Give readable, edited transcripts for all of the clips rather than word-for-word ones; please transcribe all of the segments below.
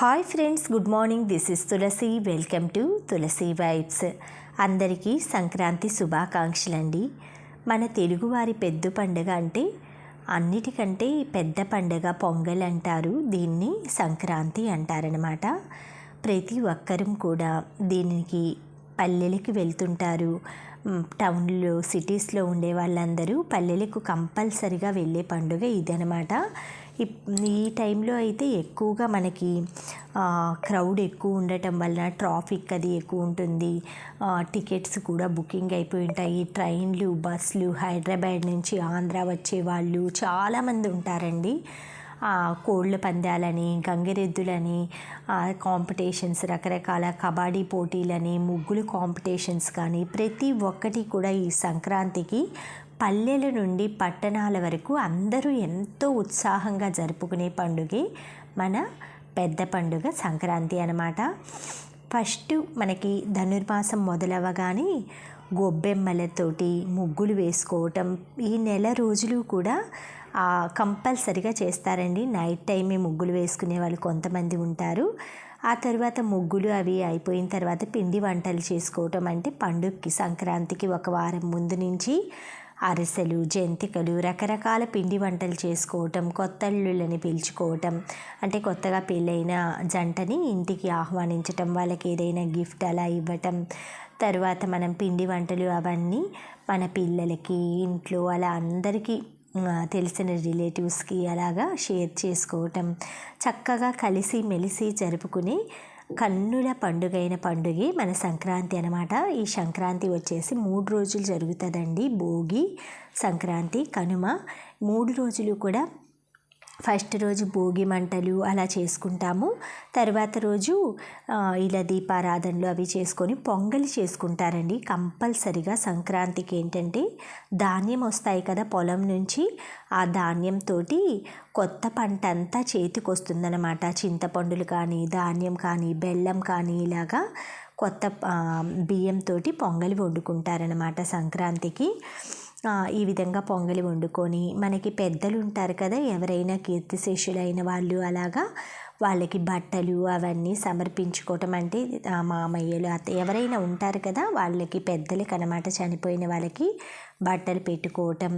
Hi friends, good morning. This is Tulasi. Welcome to Tulasi vibes. అందరికీ సంక్రాంతి శుభాకాంక్షలండి. మన తెలుగువారి పెద్ద పండుగ అంటే అన్నిటికంటే పెద్ద పండుగ పొంగల్ అంటారు. దీన్ని సంక్రాంతి అంటారనమాట. ప్రతి ఒక్కరూ కూడా దీనికి పల్లెలకి వెళ్తుంటారు. టౌన్లో సిటీస్లో ఉండే వాళ్ళందరూ పల్లెలకు కంపల్సరిగా వెళ్ళే పండుగ ఇదనమాట. ఈ టైంలో అయితే ఎక్కువగా మనకి క్రౌడ్ ఎక్కువ ఉండటం వలన ట్రాఫిక్ అది ఎక్కువ ఉంటుంది. టికెట్స్ కూడా బుకింగ్ అయిపోయి ఉంటాయి. ట్రైన్లు, బస్సులు, హైదరాబాద్ నుంచి ఆంధ్ర వచ్చే వాళ్ళు చాలామంది ఉంటారండి. కోళ్ళ పందాలని, గంగిరెద్దులని, కాంపిటీషన్స్, రకరకాల కబడ్డీ పోటీలని, ముగ్గులు కాంపిటీషన్స్ కానీ ప్రతి ఒక్కటి కూడా ఈ సంక్రాంతికి పల్లెల నుండి పట్టణాల వరకు అందరూ ఎంతో ఉత్సాహంగా జరుపుకునే పండుగే మన పెద్ద పండుగ సంక్రాంతి అన్నమాట. ఫస్ట్ మనకి ధనుర్మాసం మొదలవగానే గొబ్బెమ్మలతోటి ముగ్గులు వేసుకోవటం ఈ నెల రోజులు కూడా కంపల్సరిగా చేస్తారండి. నైట్ టైమే ముగ్గులు వేసుకునే వాళ్ళు కొంతమంది ఉంటారు. ఆ తర్వాత ముగ్గులు అవి అయిపోయిన తర్వాత పిండి వంటలు చేసుకోవటం. అంటే పండుగకి సంక్రాంతికి ఒక వారం ముందు నుంచి అరిసెలు, జంతికలు, రకరకాల పిండి వంటలు చేసుకోవటం, కొత్త అల్లుళ్ళని పిలుచుకోవటం, అంటే కొత్తగా పెళ్ళైన జంటని ఇంటికి ఆహ్వానించటం, వాళ్ళకి ఏదైనా గిఫ్ట్ అలా ఇవ్వటం. తర్వాత మనం పిండి వంటలు అవన్నీ మన పిల్లలకి, ఇంట్లో అలా అందరికీ తెలిసిన రిలేటివ్స్కి అలాగా షేర్ చేసుకోవటం, చక్కగా కలిసి మెలిసి జరుపుకునే కన్నుల పండుగైన పండుగే మన సంక్రాంతి అనమాట. ఈ సంక్రాంతి వచ్చేసి 3 రోజులు జరుగుతుందండి. భోగి, సంక్రాంతి, కనుమ 3 రోజులు కూడా. ఫస్ట్ రోజు భోగి మంటలు అలా చేసుకుంటాము. తర్వాత రోజు ఇలా దీపారాధనలు అవి చేసుకొని పొంగలి చేసుకుంటారండి కంపల్సరిగా. సంక్రాంతికి ఏంటంటే ధాన్యం వస్తాయి కదా పొలం నుంచి, ఆ ధాన్యంతో కొత్త పంట అంతా చేతికి వస్తుందన్నమాట. చింతపండులు కానీ, ధాన్యం కానీ, బెల్లం కానీ, ఇలాగా కొత్త బియ్యంతో పొంగలి వండుకుంటారనమాట సంక్రాంతికి. ఈ విధంగా పొంగలి వండుకొని మనకి పెద్దలు ఉంటారు కదా, ఎవరైనా కీర్తిశేషులైన వాళ్ళు, అలాగా వాళ్ళకి బట్టలు అవన్నీ సమర్పించుకోవటం. అంటే మామయ్యలు, అత్త ఎవరైనా ఉంటారు కదా, వాళ్ళకి పెద్దలకి అన్నమాట, చనిపోయిన వాళ్ళకి బట్టలు పెట్టుకోవటం.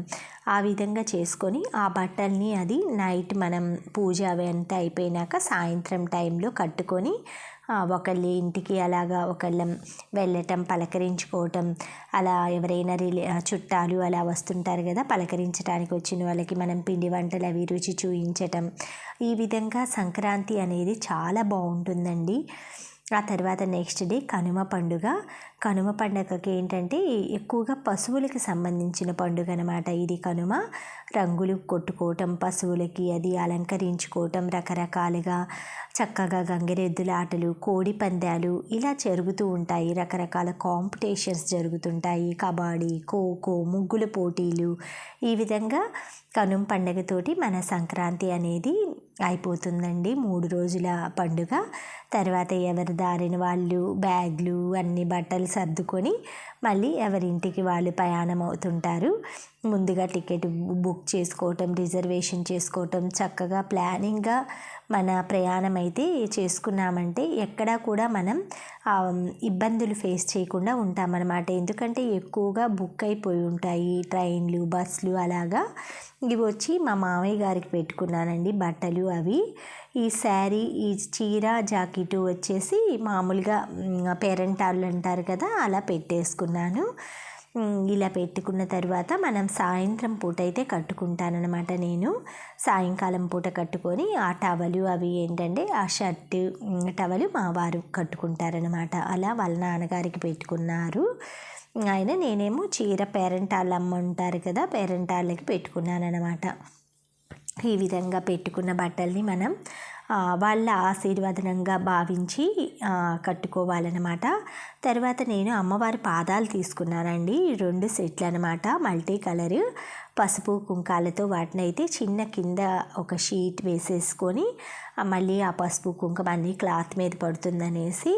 ఆ విధంగా చేసుకొని ఆ బట్టల్ని అది నైట్ మనం పూజ అవి అంతా అయిపోయినాక సాయంత్రం టైంలో కట్టుకొని ఒకళ్ళ ఇంటికి అలాగా ఒకళ్ళం వెళ్ళటం, పలకరించుకోవటం. అలా ఎవరైనా చుట్టాలు అలా వస్తుంటారు కదా, పలకరించడానికి వచ్చిన వాళ్ళకి మనం పిండి వంటలు అవి రుచి చూయించటం. ఈ విధంగా సంక్రాంతి అనేది చాలా బాగుంటుందండి. ఆ తర్వాత నెక్స్ట్ డే కనుమ పండుగ. కనుమ పండుగకి ఏంటంటే ఎక్కువగా పశువులకి సంబంధించిన పండుగ అనమాట ఇది కనుమ. రంగులు కొట్టుకోవటం, పశువులకి అది అలంకరించుకోవటం, రకరకాలుగా చక్కగా గంగిరెద్దుల ఆటలు, కోడి పందాలు ఇలా జరుగుతూ ఉంటాయి. రకరకాల కాంపిటీషన్స్ జరుగుతుంటాయి. కబడ్డీ, ఖోఖో, ముగ్గుల పోటీలు. ఈ విధంగా కనుమ పండుగతోటి మన సంక్రాంతి అనేది అయిపోతుందండి. 3 రోజుల పండుగ. తర్వాత ఎవరి దారిన వాళ్ళు బ్యాగ్లు అన్ని బట్టలు సర్దుకొని మళ్ళీ ఎవరింటికి వాళ్ళు ప్రయాణం అవుతుంటారు. ముందుగా టికెట్ బుక్ చేసుకోవటం, రిజర్వేషన్ చేసుకోవటం, చక్కగా ప్లానింగ్గా మన ప్రయాణం అయితే చేసుకున్నామంటే ఎక్కడా కూడా మనం ఇబ్బందులు ఫేస్ చేయకుండా ఉంటామన్నమాట. ఎందుకంటే ఎక్కువగా బుక్ అయిపోయి ఉంటాయి ట్రైన్లు, బస్సులు అలాగా. ఇవి వచ్చి మా మామయ్య గారికి పెట్టుకున్నానండి బట్టలు అవి. ఈ శారీ, ఈ చీర, జాకెట్ వచ్చేసి మామూలుగా పేరెంటాళ్ళు అంటారు కదా, అలా పెట్టేసుకున్నాను. ఇలా పెట్టుకున్న తర్వాత మనం సాయంత్రం పూట అయితే కట్టుకుంటానన్నమాట. నేను సాయంకాలం పూట కట్టుకొని ఆ టవలు అవి ఏంటంటే ఆ షర్టు టవలు మా వారు కట్టుకుంటారనమాట. అలా వాళ్ళ నాన్నగారికి పెట్టుకున్నారు ఆయన. నేనేమో చీర పేరెంటాళ్ళు అమ్మ ఉంటారు కదా, పేరెంటాళ్ళకి పెట్టుకున్నానమాట. ఈ విధంగా పెట్టుకున్న బట్టల్ని మనం వాళ్ళ ఆశీర్వాదనంగా భావించి కట్టుకోవాలన్నమాట. తర్వాత నేను అమ్మవారి పాదాలు తీసుకున్నానండి. 2 సెట్లు అనమాట, మల్టీ కలర్ పసుపు కుంకాలతో. వాటిని అయితే చిన్న కింద ఒక షీట్ వేసేసుకొని మళ్ళీ ఆ పసుపు కుంకుమ అన్నీ క్లాత్ మీద పడుతుందనేసి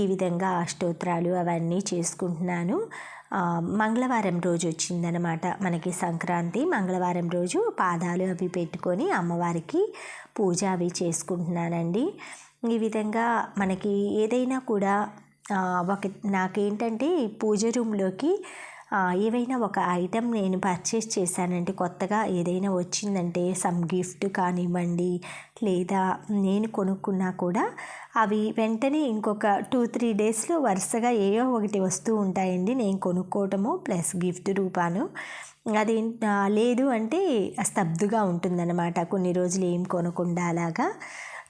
ఈ విధంగా అష్టోత్తరాలు అవన్నీ చేసుకుంటున్నాను. మంగళవారం రోజు వచ్చిందనమాట మనకి సంక్రాంతి. మంగళవారం రోజు పాదాలు అవి పెట్టుకొని అమ్మవారికి పూజ అవి చేసుకుంటున్నానండి. ఈ విధంగా మనకి ఏదైనా కూడా ఒక నాకేంటంటే పూజ రూమ్లోకి ఏవైనా ఒక ఐటెం నేను పర్చేస్ చేశానంటే కొత్తగా ఏదైనా వచ్చిందంటే సమ్ గిఫ్ట్ కానివ్వండి, లేదా నేను కొనుక్కున్నా కూడా అవి వెంటనే ఇంకొక 2-3 డేస్లో వరుసగా ఏవో ఒకటి వస్తూ ఉంటాయండి. నేను కొనుక్కోవటము ప్లస్ గిఫ్ట్ రూపాను. అది లేదు అంటే స్తబ్దుగా ఉంటుందన్నమాట, కొన్ని రోజులు ఏం కొనకుండా అలాగా.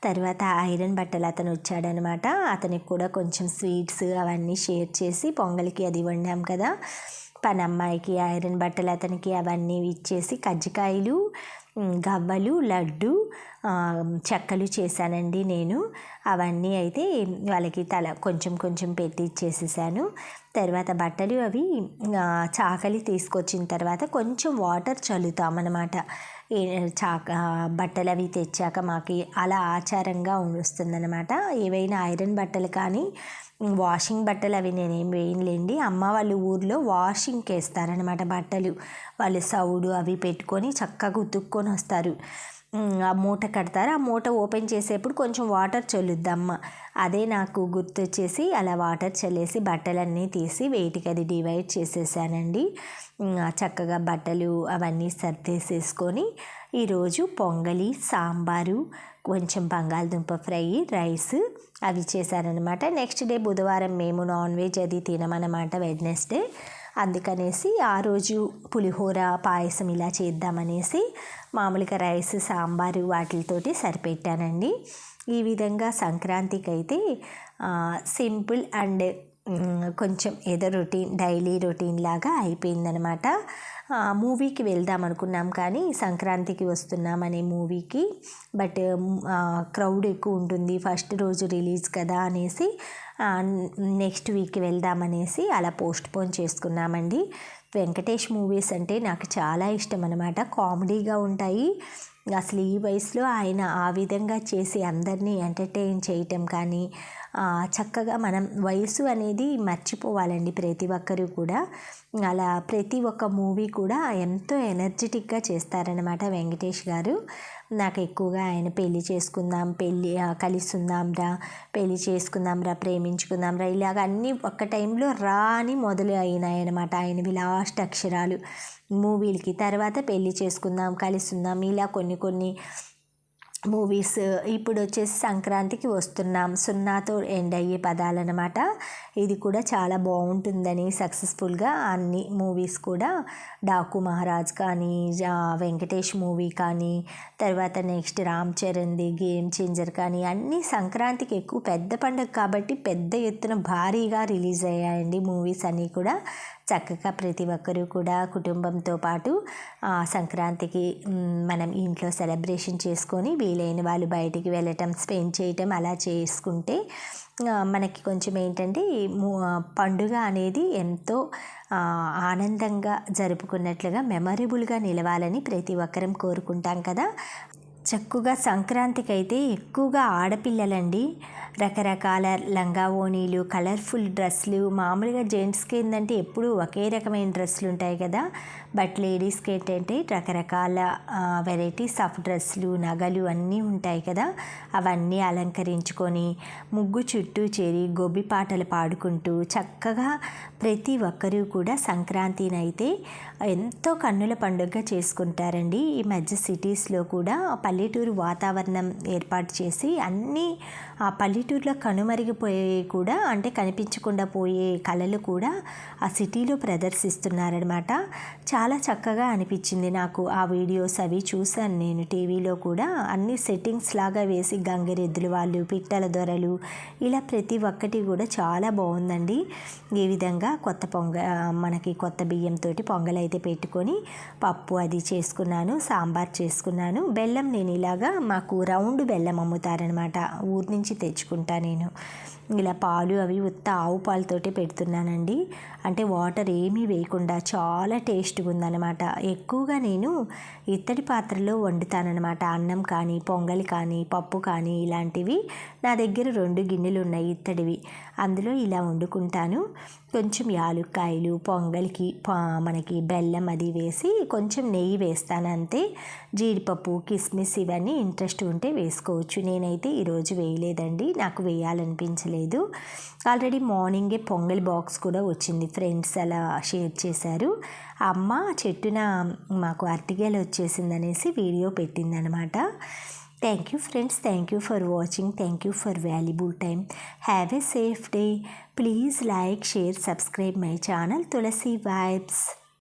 తర్వాత ఐరన్ బట్టలు అతను వచ్చాడనమాట. అతనికి కూడా కొంచెం స్వీట్స్ అవన్నీ షేర్ చేసి పొంగల్కి అది వండాం కదా, పనమ్మాయికి ఐరన్ బట్టలు అతనికి అవన్నీ ఇచ్చేసి కజ్జికాయలు, గవ్వలు, లడ్డు, చెక్కలు చేశానండి నేను. అవన్నీ అయితే వాళ్ళకి తల కొంచెం కొంచెం పెట్టి ఇచ్చేసేసాను. తర్వాత బట్టలు అవి చాకలి తీసుకొచ్చిన తర్వాత కొంచెం వాటర్ చల్లుతామన్నమాట. బట్టలు అవి తెచ్చాక మాకు అలా ఆచారంగా వస్తుందన్నమాట. ఏవైనా ఐరన్ బట్టలు కానీ వాషింగ్ బట్టలు అవి నేనేం వేయలేండి. అమ్మ వాళ్ళు ఊర్లో వాషింగ్కి వేస్తారనమాట బట్టలు. వాళ్ళు సౌడు అవి పెట్టుకొని చక్కగా ఉతుక్కొని వస్తారు. ఆ మూట కడతారు. ఆ మూట ఓపెన్ చేసేప్పుడు కొంచెం వాటర్ చల్లుద్దమ్మ. అదే నాకు గుర్తొచ్చేసి అలా వాటర్ చల్లేసి బట్టలన్నీ తీసి వేటికి అది డివైడ్ చేసేసానండి. చక్కగా బట్టలు అవన్నీ సర్దేసేసుకొని ఈరోజు పొంగలి, సాంబారు, కొంచెం బంగాళదుంప ఫ్రై, రైస్ అవి చేశారనమాట. నెక్స్ట్ డే బుధవారం మేము నాన్ వెజ్ అది తినమన్నమాట, వెడ్నెస్డే. అందుకనేసి ఆ రోజు పులిహోర, పాయసం ఇలా చేద్దామనేసి మామూలుగా రైస్, సాంబారు వాటితోటి సరిపెట్టానండి. ఈ విధంగా సంక్రాంతికి అయితే సింపుల్ అండ్ కొంచెం ఏదో డైలీ రొటీన్ లాగా అయిపోయిందనమాట. మూవీకి వెళ్దాం అనుకున్నాం కానీ సంక్రాంతికి వస్తున్నామనే మూవీకి, బట్ క్రౌడ్ ఎక్కువ ఉంటుంది, ఫస్ట్ రోజు రిలీజ్ కదా అనేసి నెక్స్ట్ వీక్ వెళ్దామనేసి అలా పోస్ట్పోన్ చేసుకున్నామండి. వెంకటేష్ మూవీస్ అంటే నాకు చాలా ఇష్టం అనమాట. కామెడీగా ఉంటాయి. అసలు ఈ వయసులో ఆయన ఆ విధంగా చేసి అందరినీ ఎంటర్టైన్ చేయటం కానీ, చక్కగా మనం వయసు అనేది మర్చిపోవాలండి ప్రతి ఒక్కరూ కూడా. అలా ప్రతి ఒక్క మూవీ కూడా ఎంతో ఎనర్జెటిక్గా చేస్తారనమాట వెంకటేష్ గారు. నాకు ఎక్కువగా ఆయన పెళ్లి చేసుకుందాం, కలిసి ఉందాంరా, పెళ్లి చేసుకుందాంరా, ప్రేమించుకుందాంరా, ఇలాగ అన్నీ ఒక్క టైంలో రా అని మొదలు అయినాయి అనమాట ఆయనవి లాస్ట్ అక్షరాలు మూవీలకి. తర్వాత పెళ్లి చేసుకుందాం, కలిసి ఉందాం, ఇలా కొన్ని మూవీస్. ఇప్పుడు వచ్చేసి సంక్రాంతికి వస్తున్నాం, సున్నాతో ఎండ్ అయ్యే పదాలన్నమాట. ఇది కూడా చాలా బాగుంటుందని సక్సెస్ఫుల్గా అన్ని మూవీస్ కూడా, డాకు మహారాజ్ కానీ, వెంకటేష్ మూవీ కానీ, తర్వాత నెక్స్ట్ రామ్ చరణ్ది గేమ్ చేంజర్ కానీ, అన్నీ సంక్రాంతికి ఎక్కువ పెద్ద పండుగ కాబట్టి పెద్ద ఎత్తున భారీగా రిలీజ్ అయ్యాయండి మూవీస్ అన్నీ కూడా. చక్కగా ప్రతి ఒక్కరూ కూడా కుటుంబంతో పాటు సంక్రాంతికి మనం ఇంట్లో సెలబ్రేషన్ చేసుకొని వీలైన వాళ్ళు బయటికి వెళ్ళటం, స్పెండ్ చేయటం అలా చేసుకుంటే మనకి కొంచెం ఏంటంటే పండుగ అనేది ఎంతో ఆనందంగా జరుపుకున్నట్లుగా మెమరబుల్గా నిలవాలని ప్రతి ఒక్కరం కోరుకుంటాం కదా. చక్కగా సంక్రాంతికి అయితే ఎక్కువగా ఆడపిల్లలండి రకరకాల లంగా ఓణీలు, కలర్ఫుల్ డ్రెస్సులు. మామూలుగా జెంట్స్కి ఏంటంటే ఎప్పుడూ ఒకే రకమైన డ్రెస్సులు ఉంటాయి కదా, బట్ లేడీస్కి ఏంటంటే రకరకాల వెరైటీస్ ఆఫ్ డ్రెస్సులు, నగలు అన్నీ ఉంటాయి కదా. అవన్నీ అలంకరించుకొని ముగ్గు చుట్టూ చేరి గొబ్బి పాటలు పాడుకుంటూ చక్కగా ప్రతి ఒక్కరూ కూడా సంక్రాంతిని అయితే ఎంతో కన్నుల పండుగగా చేసుకుంటారండి. ఈ మధ్య సిటీస్లో కూడా పల్లెటూరు వాతావరణం ఏర్పాటు చేసి అన్నీ ఆ పల్లెటూరులో కనుమరిగిపోయే కూడా, అంటే కనిపించకుండా పోయే కళలు కూడా ఆ సిటీలో ప్రదర్శిస్తున్నారనమాట. చాలా చక్కగా అనిపించింది నాకు. ఆ వీడియోస్ అవి చూశాను నేను టీవీలో కూడా. అన్ని సెట్టింగ్స్ లాగా వేసి గంగిరెద్దులు వాళ్ళు, పిట్టల దొరలు, ఇలా ప్రతి ఒక్కటి కూడా చాలా బాగుందండి. ఈ విధంగా మనకి కొత్త బియ్యంతో పొంగల్ అయితే పెట్టుకొని పప్పు అది చేసుకున్నాను, సాంబార్ చేసుకున్నాను. బెల్లం నేను ఇలాగా, మాకు రౌండ్ బెల్లం అమ్ముతారనమాట, ఊరి నుంచి తెచ్చుకుంటా నేను. ఇలా పాలు అవి ఉత్త ఆవు పాలతోటే పెడుతున్నానండి. అంటే వాటర్ ఏమీ వేయకుండా చాలా టేస్ట్గా ఉందన్నమాట. ఎక్కువగా నేను ఇత్తడి పాత్రలో వండుతానన్నమాట. అన్నం కానీ, పొంగల్ కానీ, పప్పు కానీ ఇలాంటివి నా దగ్గర 2 గిన్నెలు ఉన్నాయి ఇత్తడివి. అందులో ఇలా వండుకుంటాను. కొంచెం యాలుక్కాయలు, పొంగల్కి మనకి బెల్లం అది వేసి కొంచెం నెయ్యి వేస్తాను అంతే. జీడిపప్పు, కిస్మిస్ ఇవన్నీ ఇంట్రెస్ట్ ఉంటే వేసుకోవచ్చు. నేనైతే ఈరోజు వేయలేదండి. అండి, నాకు వేయాలనిపించలేదు. ఆల్రెడీ మార్నింగే పొంగల్ బాక్స్ కూడా వచ్చింది, ఫ్రెండ్స్ అలా షేర్ చేశారు. అమ్మ చెట్టున మాకు అరటికాయలు వచ్చేసిందనేసి వీడియో పెట్టిందనమాట. Thank you friends, thank you for watching, thank you for valuable time. Have a safe day. Please like, share, subscribe my channel Tulasi vibes.